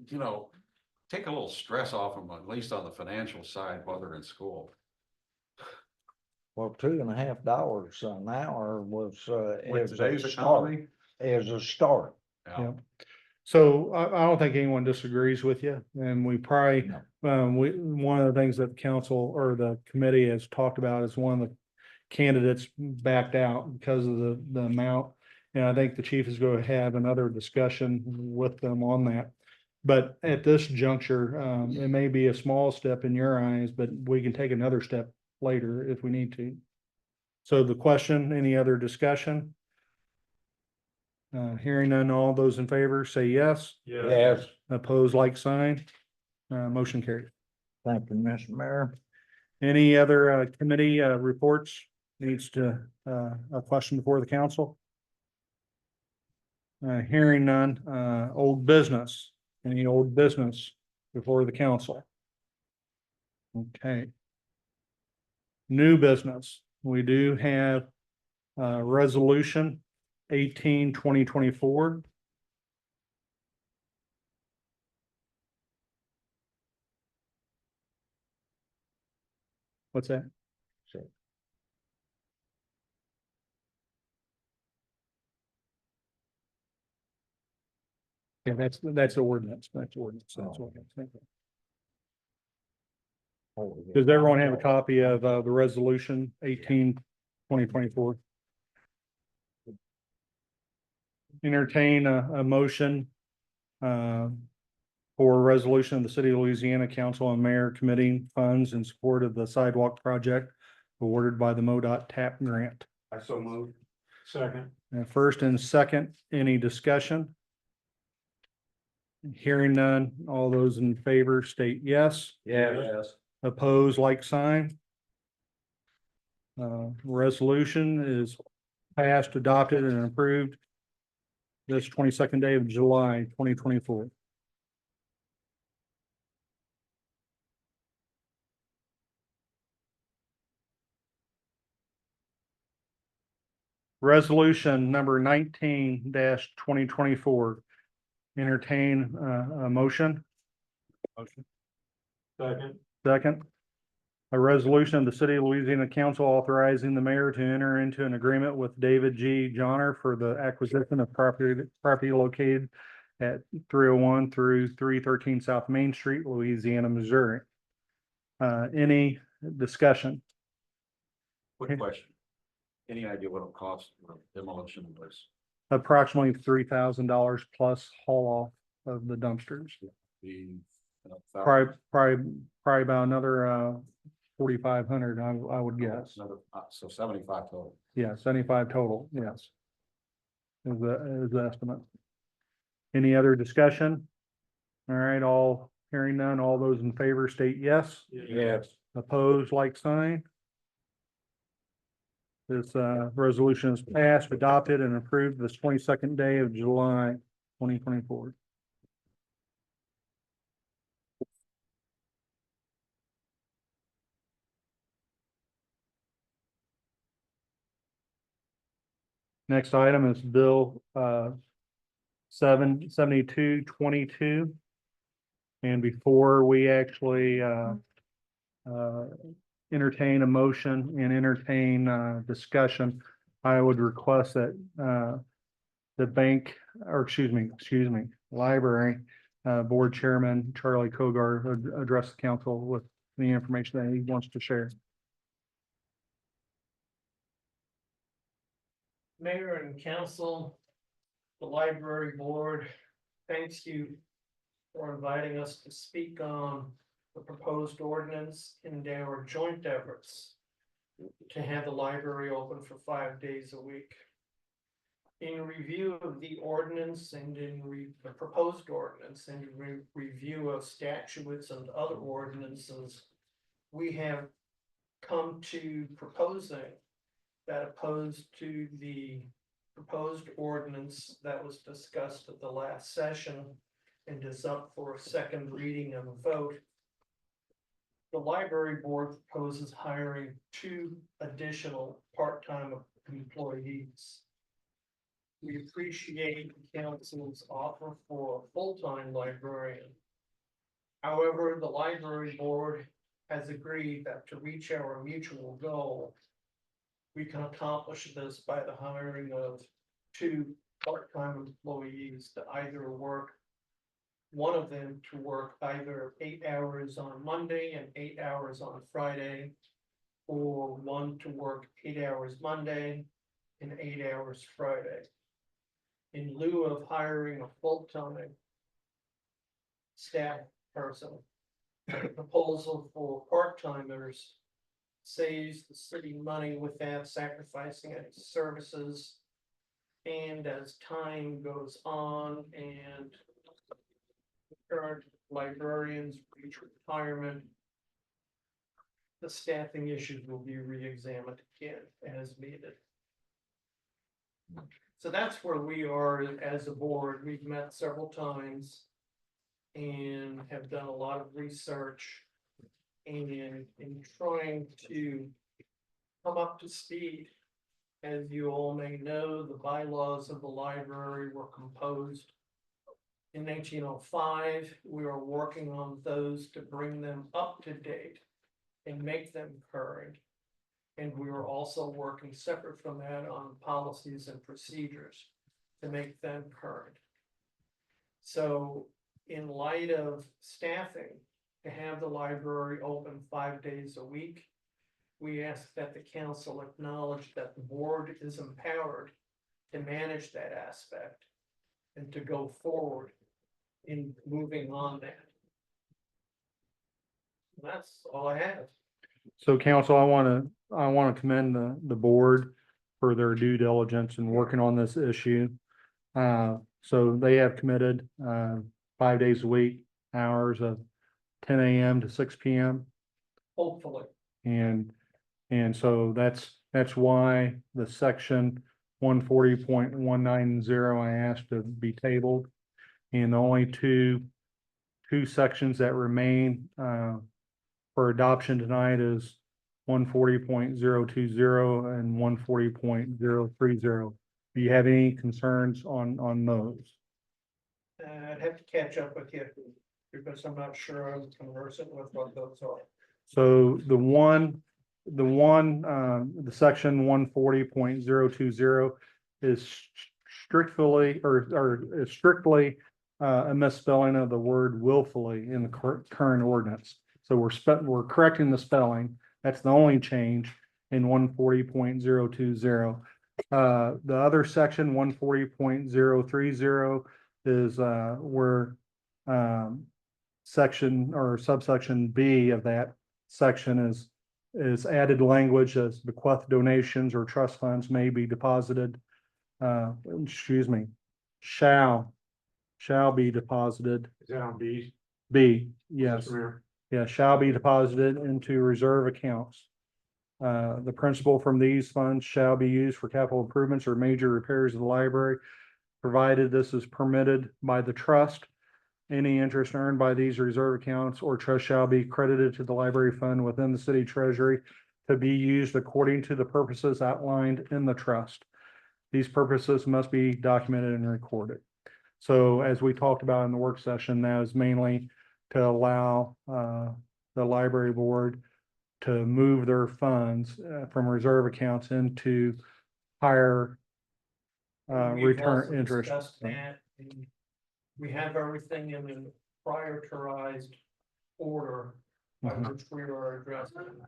you know, take a little stress off them, at least on the financial side while they're in school. Well, $2.50 an hour was, With is a today's start, economy. is a start. Yeah. So I don't think anyone disagrees with you, and we probably, one of the things that the council or the committee has talked about is one of the candidates backed out because of the amount. And I think the chief is going to have another discussion with them on that. But at this juncture, it may be a small step in your eyes, but we can take another step later if we need to. So the question, any other discussion? Hearing none, all those in favor say yes. Yes. Opposed, like sign. Motion carried. Thank you, Mr. Mayor. Any other committee reports needs to a question before the council? Hearing none, old business, any old business before the council? Okay. New business, we do have resolution 18/2024. What's that? Yeah, that's the ordinance, that's ordinance, that's ordinance. Does everyone have a copy of the resolution 18/2024? Entertain a motion for a resolution of the City of Louisiana Council and Mayor committing funds in support of the sidewalk project awarded by the MoDOT TAP grant. I so moved. Second. First and second, any discussion? Hearing none, all those in favor state yes. Yes. Oppose, like sign. Resolution is passed, adopted, and approved this 22nd day of July, 2024. Resolution number 19/2024. Entertain a motion. Motion. Second. Second. A resolution of the City of Louisiana Council authorizing the mayor to enter into an agreement with David G. Johnner for the acquisition of property located at 301 through 313 South Main Street, Louisiana, Missouri. Any discussion? Quick question. Any idea what it'll cost for demolition of this? Approximately $3,000 plus haul off of the dumpsters. The, Probably about another 4,500, I would guess. So 75 total. Yeah, 75 total, yes. Is the estimate. Any other discussion? All right, all hearing none, all those in favor state yes. Yes. Opposed, like sign. This resolution is passed, adopted, and approved this 22nd day of July, 2024. Next item is Bill 77222. And before we actually entertain a motion and entertain discussion, I would request that the bank, or excuse me, library board chairman Charlie Kogar would address the council with the information that he wants to share. Mayor and council, the library board, thanks you for inviting us to speak on the proposed ordinance in their joint efforts to have the library open for 5 days a week. In review of the ordinance and the proposed ordinance and review of statutes and other ordinances, we have come to proposing that opposed to the proposed ordinance that was discussed at the last session and is up for a second reading and a vote. The library board proposes hiring 2 additional part-time employees. We appreciate the council's offer for a full-time librarian. However, the library board has agreed that to reach our mutual goal, we can accomplish this by the hiring of 2 part-time employees to either work, one of them to work either 8 hours on Monday and 8 hours on Friday, or one to work 8 hours Monday and 8 hours Friday. In lieu of hiring a full-time staff person, the proposal for part-timers saves the city money without sacrificing any services. And as time goes on and current librarians reach retirement, the staffing issues will be re-examined again as needed. So that's where we are as a board. We've met several times and have done a lot of research and in trying to come up to speed. As you all may know, the bylaws of the library were composed in 1905. We are working on those to bring them up to date and make them current. And we are also working separate from that on policies and procedures to make them current. So in light of staffing, to have the library open 5 days a week, we ask that the council acknowledge that the board is empowered to manage that aspect and to go forward in moving on that. And that's all I have. So council, I want to commend the board for their due diligence in working on this issue. So they have committed, 5 days a week, hours of 10 a.m. to 6 p.m. Hopefully. And so that's why the section 140.190 I asked to be tabled. And the only two sections that remain, for adoption tonight is 140.020 and 140.030. Do you have any concerns on those? I'd have to catch up with you because I'm not sure I'm conversant with what those are. So the section 140.020 is strictly is strictly a misspelling of the word willfully in the current ordinance. So we're correcting the spelling. That's the only change in 140.020. The other section 140.030 is where section or subsection B of that section is added language as bequeath donations or trust funds may be deposited. Shall be deposited. Is that on B? B, yes. Mr. Mayor? Yeah, shall be deposited into reserve accounts. The principal from these funds shall be used for capital improvements or major repairs of the library, provided this is permitted by the trust. Any interest earned by these reserve accounts or trust shall be credited to the library fund within the city treasury to be used according to the purposes outlined in the trust. These purposes must be documented and recorded. So as we talked about in the work session, that is mainly to allow the library board to move their funds from reserve accounts into higher We've return also interest. discussed that, and we have everything in a prioritized order by Mhm. which we are addressing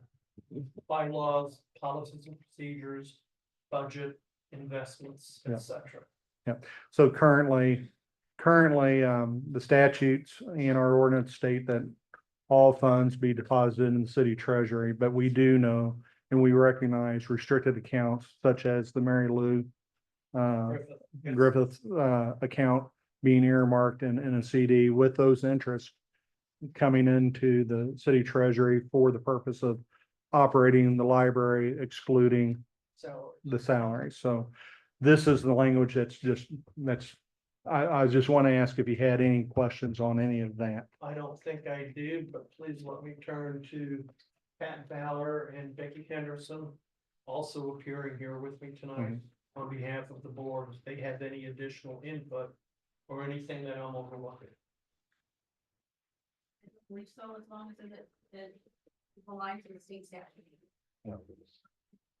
bylaws, policies and procedures, budget, investments, Yeah. etc. So currently, the statutes in our ordinance state that all funds be deposited in the city treasury, but we do know and we recognize restricted accounts such as the Mary Lou Griffith account being earmarked in a CD with those interests coming into the city treasury for the purpose of operating the library, excluding So the salary. So this is the language I just want to ask if you had any questions on any of that. I don't think I do, but please let me turn to Pat Fowler and Becky Henderson, also appearing here with me tonight on behalf of the board, if they have any additional input or anything that I'm overlooking. I believe so, as long as it aligns with the state statute.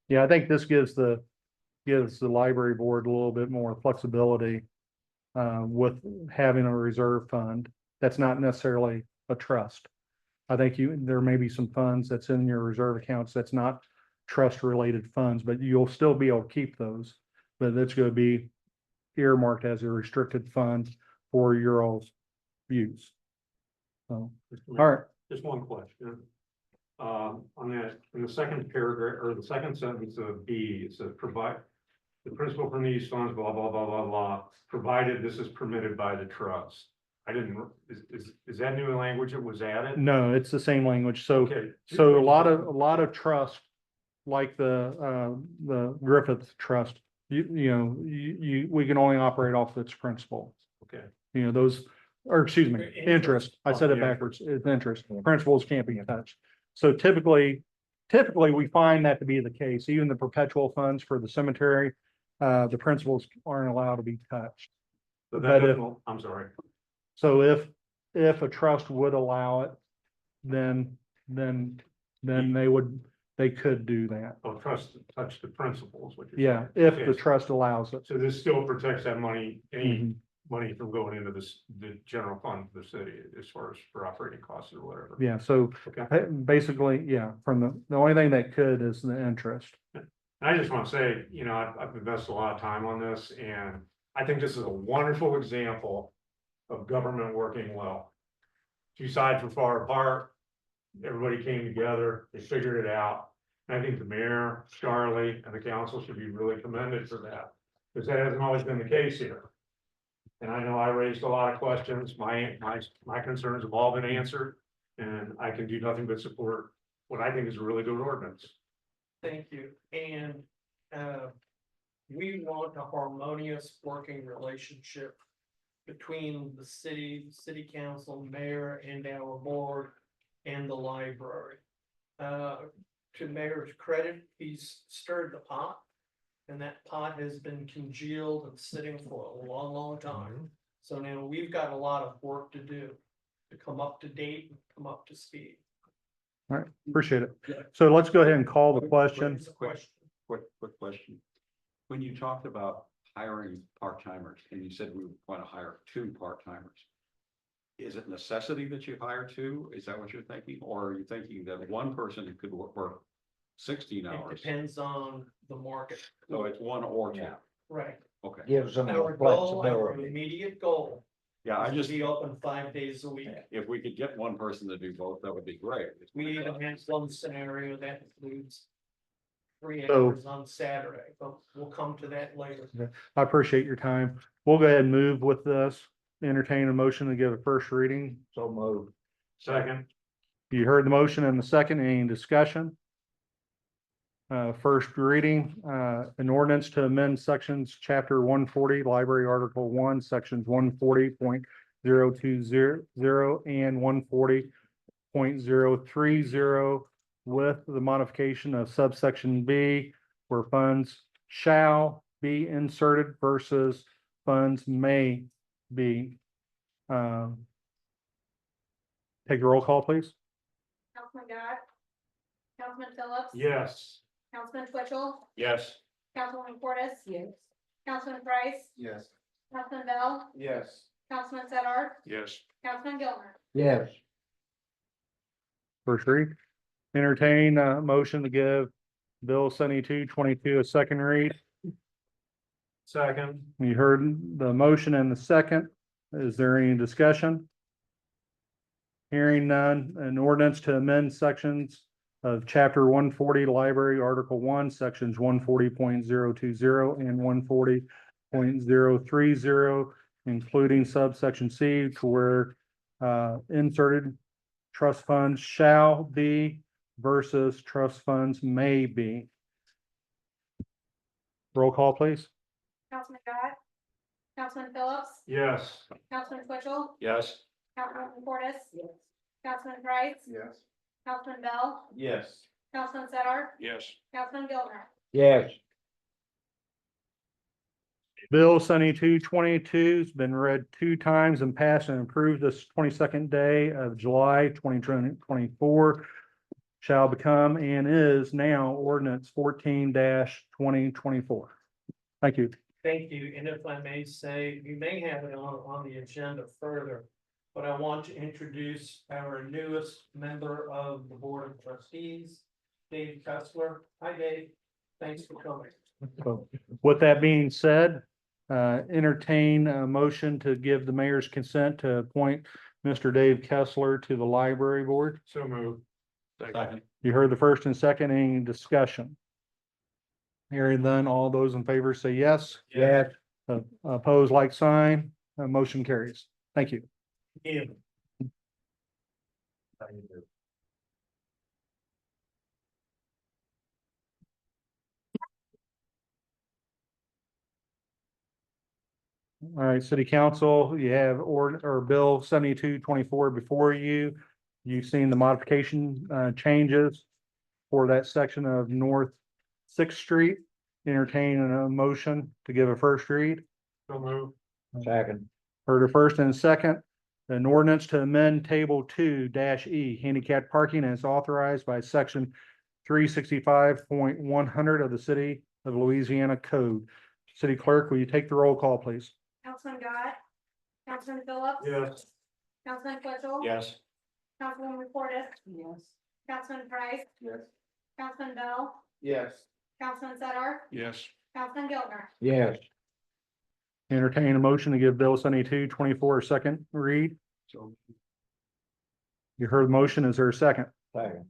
Yeah, I think this gives the library board a little bit more flexibility with having a reserve fund. That's not necessarily a trust. I think there may be some funds that's in your reserve accounts that's not trust related funds, but you'll still be able to keep those. But it's going to be earmarked as a restricted fund for your all's use. So, all right. Just one question. On that, in the second paragraph, or the second sentence of B, it says provide the principal from these funds, blah, blah, blah, blah, blah, provided this is permitted by the trust. I didn't, is that new language that was added? No, it's the same language. So, Okay. so a lot of trust, like the Griffith Trust, we can only operate off its principal. Okay. You know, those, or excuse me, interest. I said it Yeah. backwards. It's interest. Principals can't be touched. So typically we find that to be the case. Even the perpetual funds for the cemetery, the principals aren't allowed to be touched. So But that if- doesn't, I'm sorry. So if a trust would allow it, then they could do that. Oh, trust touch the principles, what you're Yeah, saying. if Okay, the trust allows it. So this still protects that money, any Mhm. money from going into the general fund of the city as far as for operating costs or whatever. Yeah, so Okay. basically, yeah, from the only thing that could is the interest. I just want to say, I've invested a lot of time on this, and I think this is a wonderful example of government working well. Two sides were far apart. Everybody came together, they figured it out. And I think the mayor, Charlie, and the council should be really commended for that, because that hasn't always been the case here. And I know I raised a lot of questions. My concerns have all been answered, and I can do nothing but support what I think is a really good ordinance. Thank you, and we want a harmonious working relationship between the city council, mayor, and our board, and the library. To mayor's credit, he's stirred the pot, and that pot has been congealed and sitting for a long, long time. So now we've got a lot of work to do to come up to date and come up to speed. All right, appreciate it. So let's go ahead and call the question. Quick question. When you talked about hiring part-timers and you said we want to hire 2 part-timers. Is it necessity that you hire 2? Is that what you're thinking? Or are you thinking that one person could work 16 It hours? depends on the market. So it's 1 or 2. Yeah. Right. Okay. Gives them the Our goal, our flexibility. immediate goal Yeah, I is to just, be open 5 days a week. if we could get one person to do both, that would be great. We even have one scenario that includes 3 So- hours on Saturday, but we'll come to that later. I appreciate your time. We'll go ahead and move with this. Entertain a motion to give a first reading. So moved. Second, You heard the motion and the second. Any discussion? First reading, an ordinance to amend sections, chapter 140, library article 1, sections 140.020 and 140.030 with the modification of subsection B, where funds shall be inserted versus funds may be. Take a roll call, please. Councilman Dodd, Councilman Phillips. yes. Councilman Twitchell, Yes. Councilwoman Portis. Yes. Councilman Price, Yes. Councilman Bell, Yes. Councilman Sedar, Yes. Councilman Gilmer. Yes. First read. Entertain a motion to give Bill 7222 a second read. Second, You heard the motion and the second. Is there any discussion? Hearing none, an ordinance to amend sections of chapter 140 library, article 1, sections 140.020 and 140.030, including subsection C, to where inserted trust funds shall be versus trust funds may be. Roll call, please. Councilman Dodd, Councilman Phillips, Yes. Councilman Twitchell, Yes. Councilwoman Portis. Councilman Price, Yes. Councilman Bell, Yes. Councilman Sedar, Yes. Councilman Gilmer. Yes. Bill 7222 has been read 2 times and passed and approved this 22nd day of July 2024. Shall become and is now ordinance 14-2024. Thank you. Thank you, and if I may say, you may have it on the agenda further, but I want to introduce our newest member of the Board of Trustees, Dave Kessler. Hi, Dave. Thanks for coming. So, with that being said, entertain a motion to give the mayor's consent to appoint Mr. Dave Kessler to the library board. So move. Second. You heard the first and second, any discussion? Hearing none, all those in favor say yes. Yes. Oppose like sign, motion carries. Thank you. Yeah. All right, city council, you have bill 7224 before you. You've seen the modification changes for that section of North Sixth Street. Entertain a motion to give a first read. So move. Second. Heard a first and a second. An ordinance to amend table 2-E handicap parking as authorized by section 365.100 of the city of Louisiana code. City clerk, will you take the roll call, please? Councilman Dodd, Councilman Phillips. Yes. Councilman Twitchell. Yes. Councilwoman Portis, Yes. Councilman Price, Yes. Councilman Bell, Yes. Councilman Sedar, Yes. Councilman Gilmer. Yes. Entertain a motion to give bill 7224 a second read. So. You heard the motion. Is there a second? Second.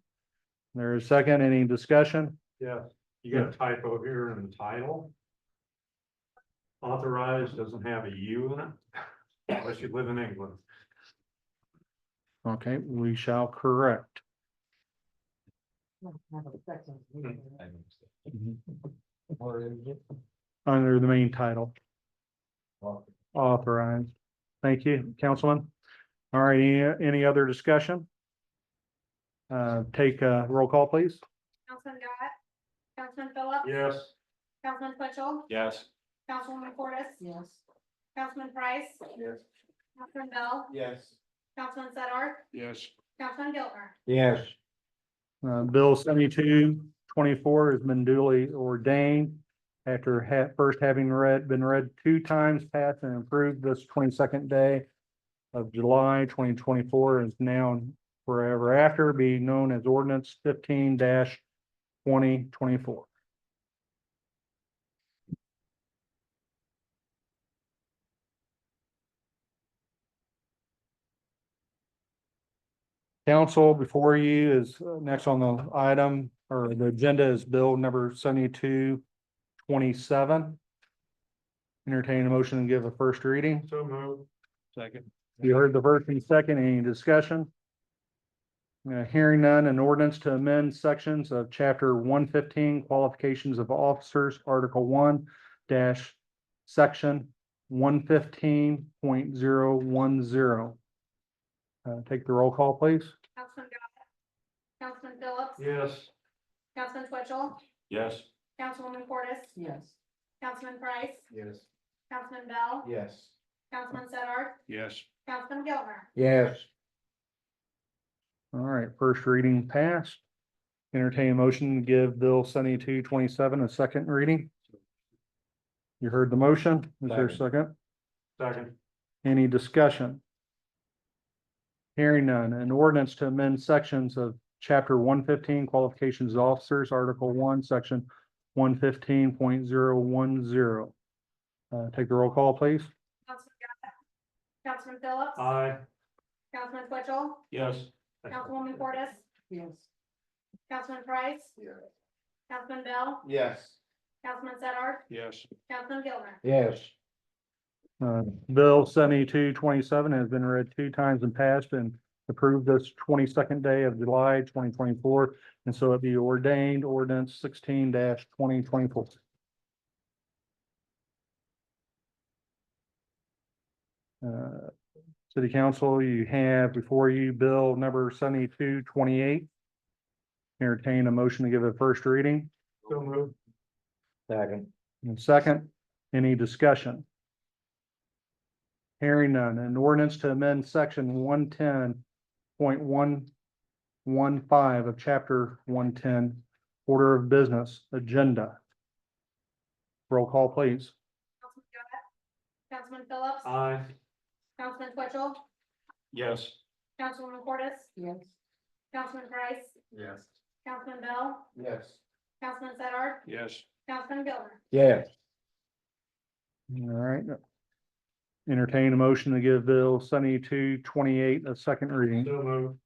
There's a second. Any discussion? Yeah, you got a typo here in the title. Authorized doesn't have a U in it, unless you live in England. Okay, we shall correct. Where is it? Under the main title, authorized. Thank you, Councilman. All right, any other discussion? Take a roll call, please. Councilman Dodd, Councilman Phillips. Yes. Councilman Twitchell, Yes. Councilwoman Portis, Yes. Councilman Price, Yes. Councilman Bell, Yes. Councilman Sedar, Yes. Councilman Gilmer. Yes. Bill 7224 has been duly ordained after first having been read 2 times, passed and approved this 22nd day of July 2024, is now forever after be known as ordinance 15-2024. Council, before you is next on the item or the agenda is bill number 7227. Entertain a motion and give a first reading. So move. Second. You heard the first and second, any discussion? Hearing none, an ordinance to amend sections of chapter 115 qualifications of officers, article 1 dash section 115.010. Take the roll call, please. Councilman Dodd, Councilman Phillips. Yes. Councilman Twitchell, Yes. Councilwoman Portis, Yes. Councilman Price, Yes. Councilman Bell, Yes. Councilman Sedar, Yes. Councilman Gilmer. Yes. All right, first reading passed. Entertain a motion to give bill 7227 a second reading. You heard the motion. Is there a second? Second. Any discussion? Hearing none, an ordinance to amend sections of chapter 115 qualifications of officers, article 1, section 115.010. Take the roll call, please. Councilman Dodd, Councilman Phillips. Aye. Councilman Twitchell, Yes. Councilwoman Portis, Yes. Councilman Price, Councilman Bell, Yes. Councilman Zedart, Yes. Councilman Gilmer. Yes. Bill 7227 has been read 2 times and passed and approved this 22nd day of July 2024. And so it be ordained ordinance 16-2024. City Council, you have before you Bill number 7228. Entertain a motion to give a first reading. So moved. Second. And second, any discussion? Hearing none, an ordinance to amend section 110.115 of chapter 110, order of business, agenda. Roll call, please. Councilman Jarrett, Councilman Phillips, Aye. Councilman Twitchell, Yes. Councilwoman Portis, Yes. Councilman Price, Yes. Councilman Bell, Yes. Councilman Zedart, Yes. Councilman Gilmer. Yes. All right. Entertain a motion to give Bill 7228 a second reading. So moved.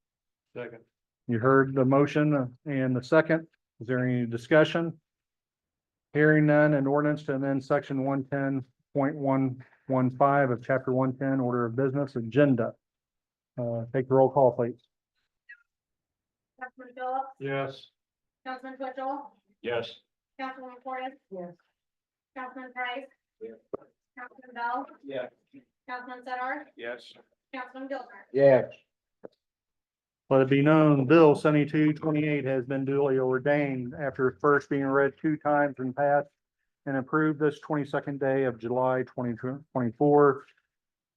Second. You heard the motion and the second. Is there any discussion? Hearing none, an ordinance to amend section 110.115 of chapter 110, order of business, agenda. Take the roll call, please. Councilman Phillips, Yes. Councilman Twitchell, Yes. Councilwoman Portis, Yes. Councilman Price, Councilman Bell, Yeah. Councilman Zedart, Yes. Councilman Gilmer. Yes. Let it be known, Bill 7228 has been duly ordained after first being read 2 times and passed and approved this 22nd day of July 2024.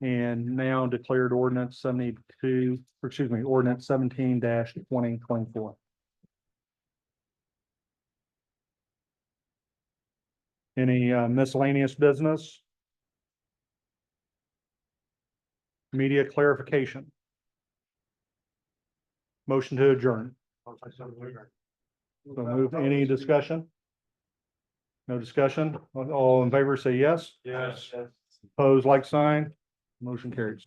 And now declared ordinance 17-2024. Any miscellaneous business? Media clarification. Motion to adjourn. So move, any discussion? No discussion? All in favor, say yes. Yes. Opposed, like sign. Motion carries.